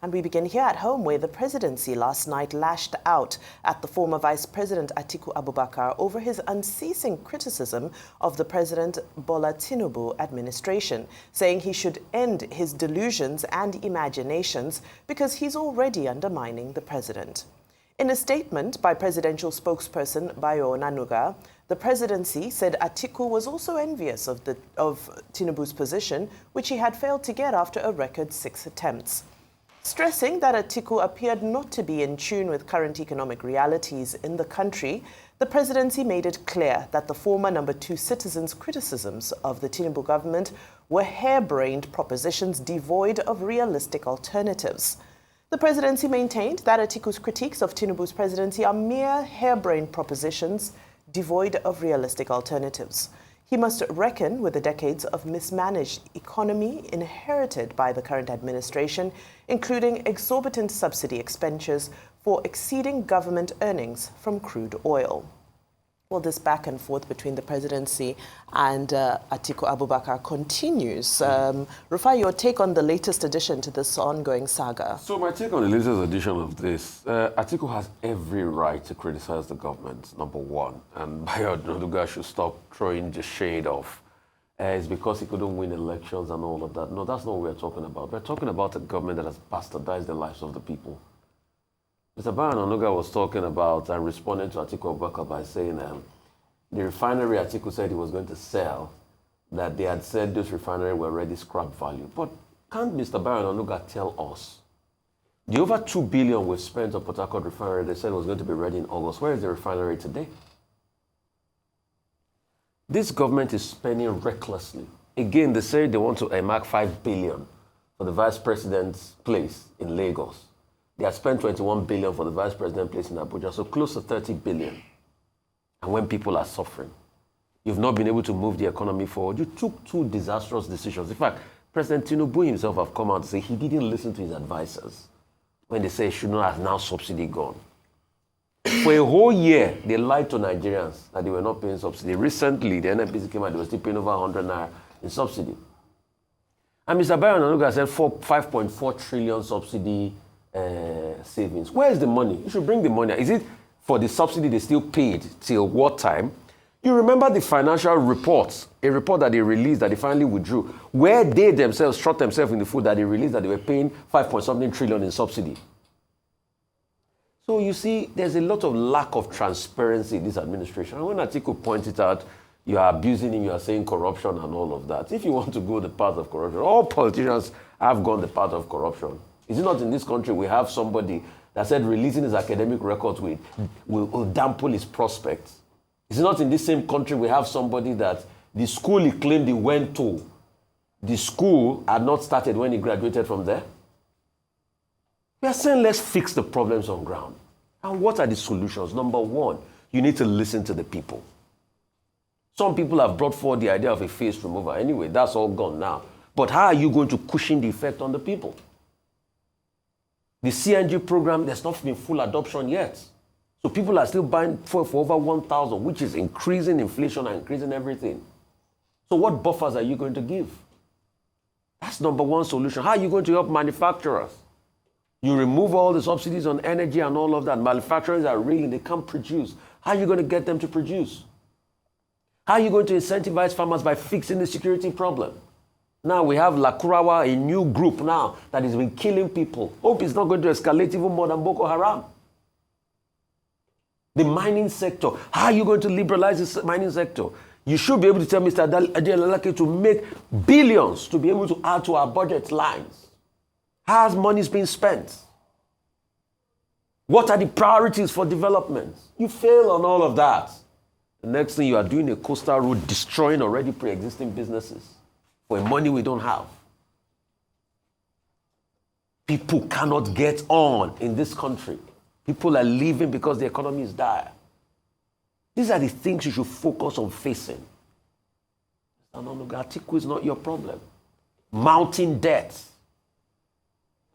And we begin here at home, where the presidency last night lashed out at the former Vice President Atiku Abubakar over his unceasing criticism of the President Bola Tinubu administration, saying he should end his delusions and imaginations because he's already undermining the president. In a statement by presidential spokesperson Bayo Onanuga, the presidency said Atiku was also envious of Tinubu's position, which he had failed to get after a record 6 attempts. Stressing that Atiku appeared not to be in tune with current economic realities in the country, the presidency made it clear that the former number 2 citizen's criticisms of the Tinubu government were harebrained propositions devoid of realistic alternatives. The presidency maintained that Atiku's critiques of Tinubu's presidency are mere harebrained propositions devoid of realistic alternatives. He must reckon with the decades of mismanaged economy inherited by the current administration, including exorbitant subsidy expenditures for exceeding government earnings from crude oil. Well, this back and forth between the presidency and Atiku Abubakar continues. Rufai, your take on the latest addition to this ongoing saga? So my take on the latest edition of this, Atiku has every right to criticize the government, number one. And Bayo Onanuga should stop throwing the shade off. It's because he couldn't win elections and all of that. No, that's not what we're talking about. We're talking about a government that has bastardized the lives of the people. Mr. Bayo Onanuga was talking about and responding to Atiku Abubakar by saying the refinery Atiku said he was going to sell, that they had said those refineries were already scrap value. But can't Mr. Bayo Onanuga tell us the over 2 billion we've spent on Port Harcourt refinery, they said was going to be ready in August. Where is the refinery today? This government is spending recklessly. Again, they say they want to earmark 5 billion for the vice president's place in Lagos. They have spent 21 billion for the vice president's place in Abuja, so close to 30 billion. And when people are suffering, you've not been able to move the economy forward. You took 2 disastrous decisions. In fact, President Tinubu himself have come out to say he didn't listen to his advisors when they say he should not have now subsidy gone. For a whole year, they lied to Nigerians that they were not paying subsidy. Recently, the NNPC came out, they were still paying over 100 naira in subsidy. And Mr. Bayo Onanuga said 5.4 trillion subsidy savings. Where is the money? You should bring the money. Is it for the subsidy they still paid till what time? You remember the financial reports, a report that they released that they finally withdrew, where they themselves shot themselves in the foot that they released that they were paying 5.something trillion in subsidy. So you see, there's a lot of lack of transparency in this administration. And when Atiku pointed out, you are abusing him, you are saying corruption and all of that. If you want to go the path of corruption, all politicians have gone the path of corruption. Is it not in this country we have somebody that said releasing his academic records will dampen his prospects? Is it not in this same country we have somebody that the school he claimed he went to, the school had not started when he graduated from there? We are saying let's fix the problems on ground. And what are the solutions? Number one, you need to listen to the people. Some people have brought forward the idea of a face remover. Anyway, that's all gone now. But how are you going to cushion the effect on the people? The CNG program, there's not been full adoption yet. So people are still buying fuel for over 1,000, which is increasing inflation and increasing everything. So what buffers are you going to give? That's number one solution. How are you going to help manufacturers? You remove all the subsidies on energy and all of that. Manufacturers are reeling, they can't produce. How are you going to get them to produce? How are you going to incentivize farmers by fixing the security problem? Now we have Lakurawa, a new group now that has been killing people. Hope it's not going to escalate even more than Boko Haram. The mining sector. How are you going to liberalize the mining sector? You should be able to tell Mr. Adelalake to make billions to be able to add to our budget lines. How has money been spent? What are the priorities for development? You fail on all of that. The next thing you are doing a coastal road, destroying already pre-existing businesses for money we don't have. People cannot get on in this country. People are leaving because the economy is dire. These are the things you should focus on facing. Atiku is not your problem. Mounting debt.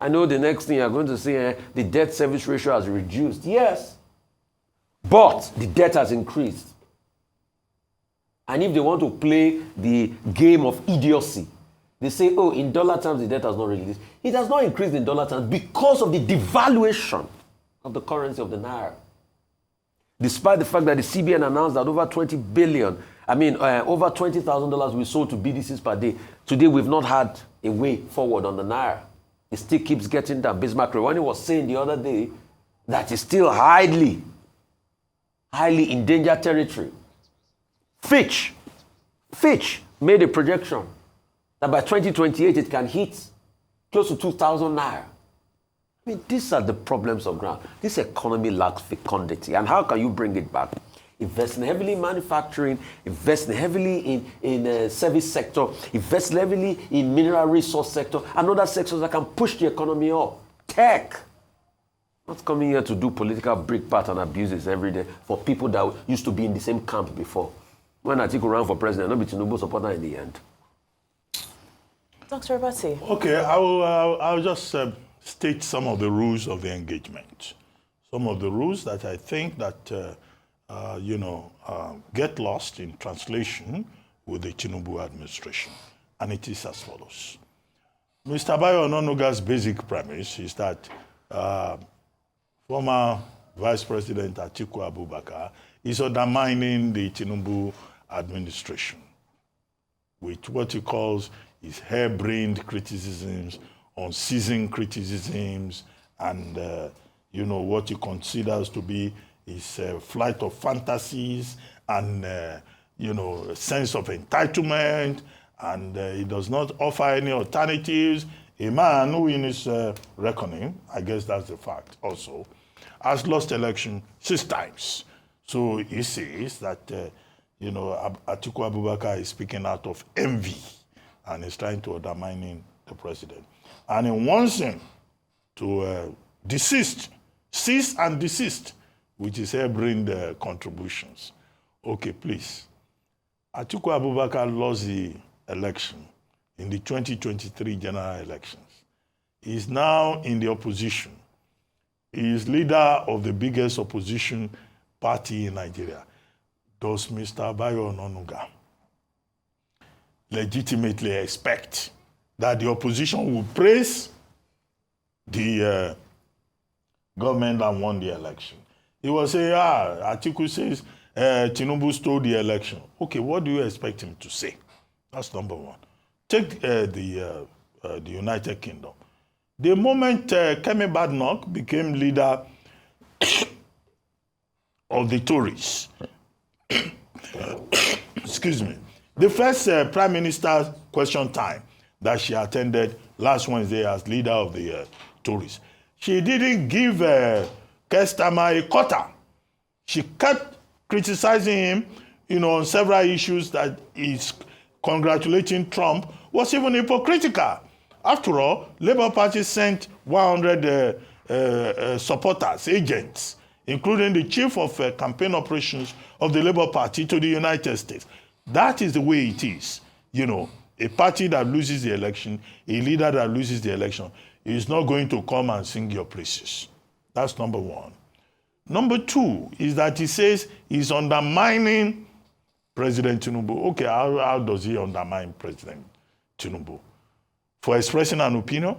I know the next thing you're going to say, the debt service ratio has reduced. Yes. But the debt has increased. And if they want to play the game of idiocy, They say, oh, in dollar terms, the debt has not released. It has not increased in dollar terms because of the devaluation of the currency of the naira. Despite the fact that the CBN announced that over $20,000 we sold to BDCs per day. Today, we've not had a way forward on the naira. It still keeps getting down. Bismarck Rewani was saying the other day that it's still highly in danger territory. Fitch made a projection that by 2028 it can hit close to 2,000 naira. I mean, these are the problems of ground. This economy lacks fecundity. And how can you bring it back? Investing heavily in manufacturing, investing heavily in service sector, investing heavily in mineral resource sector, and other sectors that can push the economy up. Tech. Not coming here to do political brickbat and abuses every day for people that used to be in the same camp before. When Atiku ran for president, not be Tinubu supporter in the end. Dr. Abati. Okay, I'll just state some of the rules of the engagement. Some of the rules that I think that, get lost in translation with the Tinubu administration. And it is as follows. Mr. Bayo Ononuga's basic premise is that former Vice President Atiku Abubakar is undermining the Tinubu administration with what he calls his harebrained criticisms, unceasing criticisms, and what he considers to be his flight of fantasies and a sense of entitlement, and he does not offer any alternatives. A man who, in his reckoning, I guess that's the fact also, has lost election 6 times. So he says that Atiku Abubakar is speaking out of envy and is trying to undermine the president. And he wants him to cease and desist with his harebrained contributions. Okay, please. Atiku Abubakar lost the election in the 2023 general elections. He is now in the opposition. He is leader of the biggest opposition party in Nigeria. Does Mr. Bayo Ononuga legitimately expect that the opposition will praise the government that won the election? He will say, Atiku says Tinubu stole the election. Okay, what do you expect him to say? That's number one. Take the United Kingdom. The moment Kemi Badenoch became leader of the Tories, excuse me, the first Prime Minister's question time that she attended last Wednesday as leader of the Tories, she didn't give Kestama a quarter. She kept criticizing him, on several issues that is congratulating Trump was even hypocritical. After all, Labour Party sent 100 supporters, agents, including the chief of campaign operations of the Labour Party to the United States. That is the way it is. A party that loses the election, a leader that loses the election, is not going to come and sing your praises. That's number one. Number two is that he says he's undermining President Tinubu. Okay, how does he undermine President Tinubu? For expressing an opinion?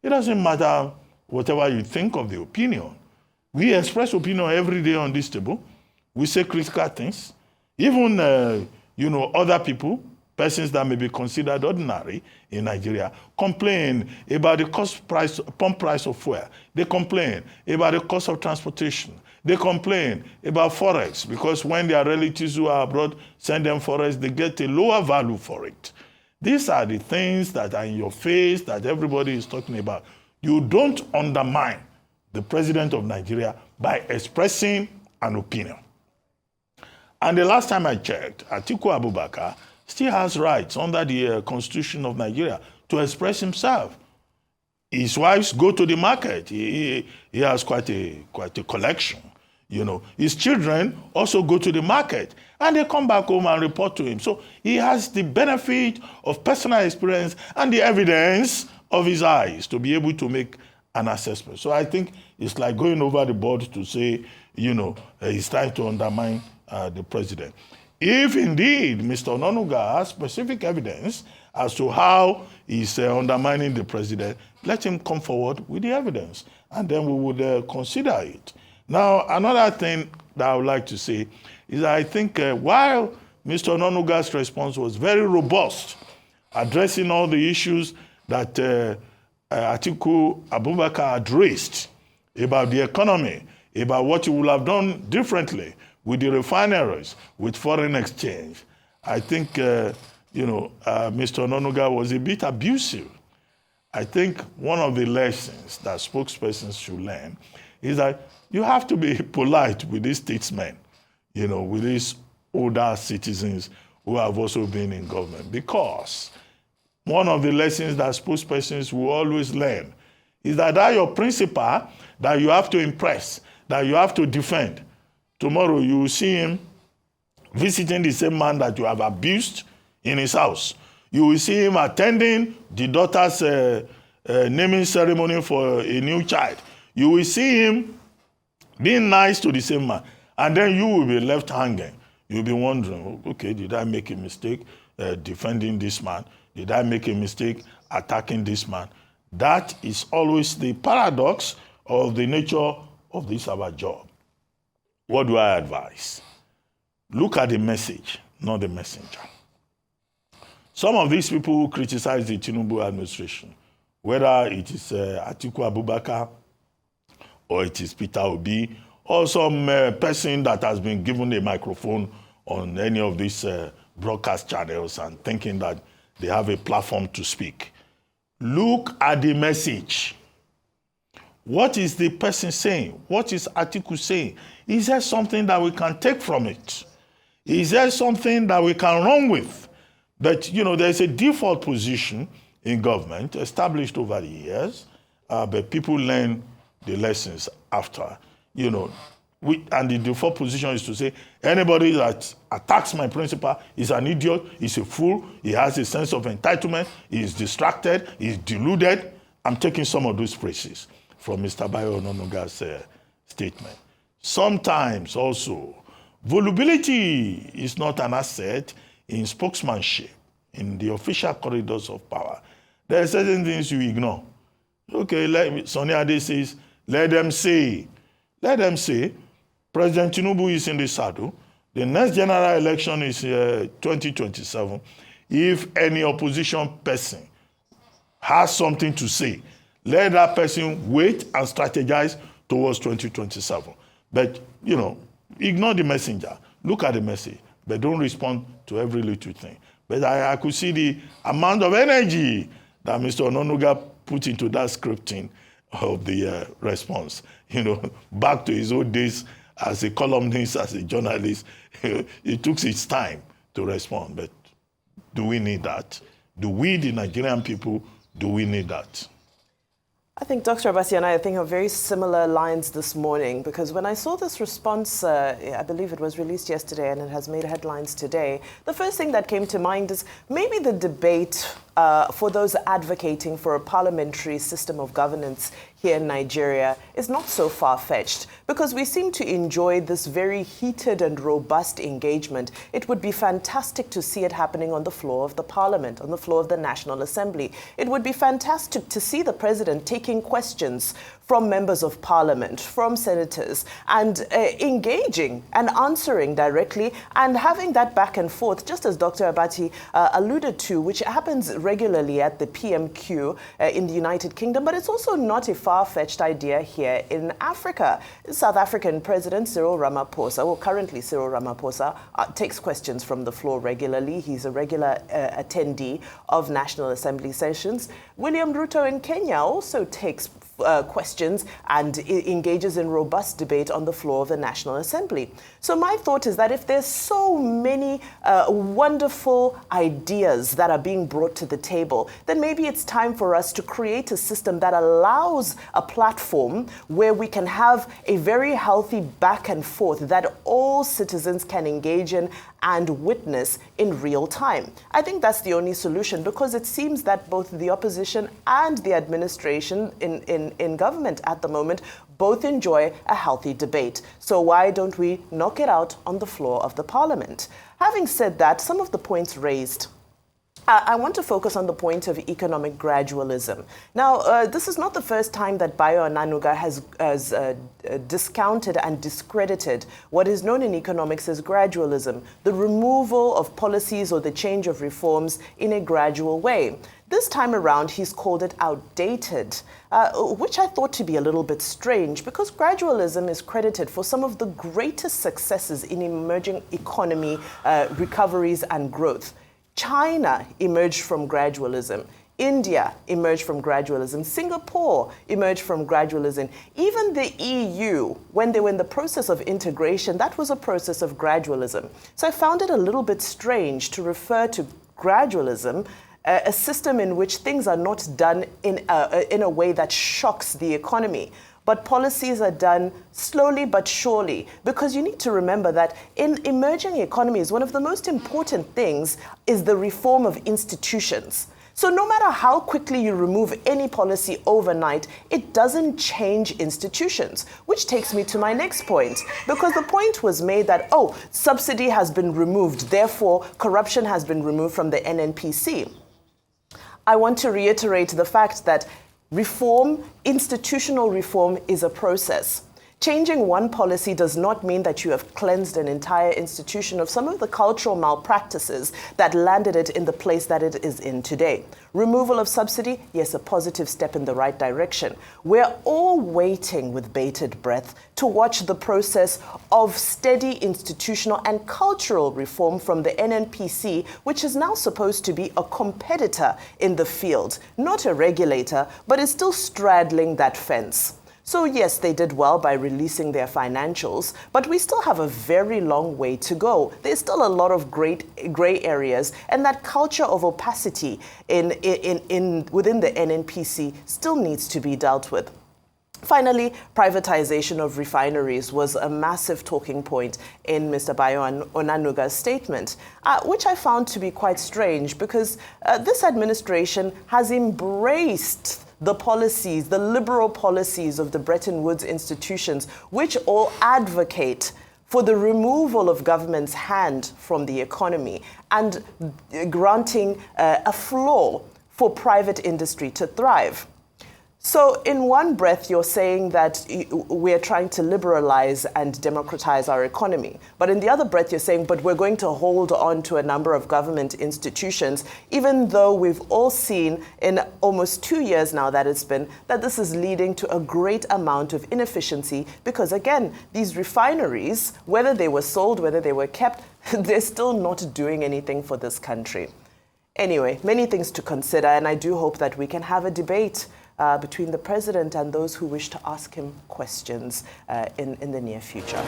It doesn't matter whatever you think of the opinion. We express opinion every day on this table. We say critical things. Even, other people, persons that may be considered ordinary in Nigeria, complain about the pump price of fuel. They complain about the cost of transportation. They complain about forex because when their relatives who are abroad send them forex, they get a lower value for it. These are the things that are in your face that everybody is talking about. You don't undermine the president of Nigeria by expressing an opinion. And the last time I checked, Atiku Abubakar still has rights under the Constitution of Nigeria to express himself. His wives go to the market. He has quite a collection. His children also go to the market and they come back home and report to him. So he has the benefit of personal experience and the evidence of his eyes to be able to make an assessment. So I think it's like going over the board to say, he's trying to undermine the president. if indeed Mr. Ononuga has specific evidence as to how he's undermining the president, let him come forward with the evidence, and then we would consider it. Now, another thing that I would like to say is that I think while Mr. Ononuga's response was very robust, addressing all the issues that Atiku Abubakar had raised about the economy, about what he would have done differently with the refineries, with foreign exchange, I think, Mr. Ononuga was a bit abusive. I think one of the lessons that spokespersons should learn is that you have to be polite with these statesmen, with these older citizens who have also been in government. Because one of the lessons that spokespersons will always learn is that your principal that you have to impress, that you have to defend. Tomorrow you will see him visiting the same man that you have abused in his house. You will see him attending the daughter's naming ceremony for a new child. You will see him being nice to the same man. And then you will be left hanging. You'll be wondering, okay, did I make a mistake defending this man? Did I make a mistake attacking this man? That is always the paradox of the nature of this our job. What do I advise? Look at the message, not the messenger. Some of these people who criticize the Tinubu administration, whether it is Atiku Abubakar, or it is Peter Obi, or some person that has been given a microphone on any of these broadcast channels and thinking that they have a platform to speak. Look at the message. What is the person saying? What is Atiku saying? Is there something that we can take from it? Is there something that we can run with? But, there's a default position in government established over the years, but people learn the lessons after. And the default position is to say, anybody that attacks my principal is an idiot, is a fool, he has a sense of entitlement, he is distracted, he is deluded. I'm taking some of those phrases from Mr. Bayo Ononuga's statement. Sometimes also, volubility is not an asset in spokesmanship, in the official corridors of power. There are certain things you ignore. Okay, Sonny Ade says, let them say. Let them say. President Tinubu is in the saddle. The next general election is 2027. If any opposition person has something to say, let that person wait and strategize towards 2027. But, ignore the messenger. Look at the message, but don't respond to every little thing. But I could see the amount of energy that Mr. Ononuga put into that scripting of the response. Back to his old days as a columnist, as a journalist, it took its time to respond. But do we need that? Do we, the Nigerian people, do we need that? I think Dr. Abasi and I think of very similar lines this morning, because when I saw this response, I believe it was released yesterday and it has made headlines today, the first thing that came to mind is maybe the debate for those advocating for a parliamentary system of governance here in Nigeria is not so far-fetched, because we seem to enjoy this very heated and robust engagement. It would be fantastic to see it happening on the floor of the parliament, on the floor of the National Assembly. It would be fantastic to see the president taking questions from members of parliament, from senators, and engaging and answering directly and having that back and forth, just as Dr. Abati alluded to, which happens regularly at the PMQ in the United Kingdom, but it's also not a far-fetched idea here in Africa. South African President Cyril Ramaphosa, well, currently Cyril Ramaphosa, takes questions from the floor regularly. He's a regular attendee of National Assembly sessions. William Ruto in Kenya also takes questions and engages in robust debate on the floor of the National Assembly. So my thought is that if there's so many wonderful ideas that are being brought to the table, then maybe it's time for us to create a system that allows a platform where we can have a very healthy back and forth that all citizens can engage in and witness in real time. I think that's the only solution, because it seems that both the opposition and the administration in in government at the moment both enjoy a healthy debate. So why don't we knock it out on the floor of the parliament? Having said that, some of the points raised, I want to focus on the point of economic gradualism. Now, this is not the first time that Bayo Onanuga has discounted and discredited what is known in economics as gradualism, the removal of policies or the change of reforms in a gradual way. This time around, he's called it outdated, which I thought to be a little bit strange because gradualism is credited for some of the greatest successes in emerging economy recoveries and growth. China emerged from gradualism. India emerged from gradualism. Singapore emerged from gradualism. Even the EU, when they were in the process of integration, that was a process of gradualism. So I found it a little bit strange to refer to gradualism, a system in which things are not done in a way that shocks the economy. But policies are done slowly but surely, because you need to remember that in emerging economies, one of the most important things is the reform of institutions. So no matter how quickly you remove any policy overnight, it doesn't change institutions, which takes me to my next point, because the point was made that, oh, subsidy has been removed, therefore corruption has been removed from the NNPC. I want to reiterate the fact that reform, institutional reform, is a process. Changing one policy does not mean that you have cleansed an entire institution of some of the cultural malpractices that landed it in the place that it is in today. Removal of subsidy, yes, a positive step in the right direction. We're all waiting with bated breath to watch the process of steady institutional and cultural reform from the NNPC, which is now supposed to be a competitor in the field, not a regulator, but is still straddling that fence. So yes, they did well by releasing their financials, but we still have a very long way to go. There's still a lot of great gray areas, and that culture of opacity within the NNPC still needs to be dealt with. Finally, privatization of refineries was a massive talking point in Mr. Bayo Onanuga's statement, which I found to be quite strange because this administration has embraced the policies, the liberal policies of the Bretton Woods institutions, which all advocate for the removal of government's hand from the economy and granting a floor for private industry to thrive. So in one breath, you're saying that we're trying to liberalize and democratize our economy. But in the other breath, you're saying, but we're going to hold on to a number of government institutions, even though we've all seen in almost 2 years now that it's been, that this is leading to a great amount of inefficiency. Because again, these refineries, whether they were sold, whether they were kept, they're still not doing anything for this country. Anyway, many things to consider, and I do hope that we can have a debate between the president and those who wish to ask him questions in the near future.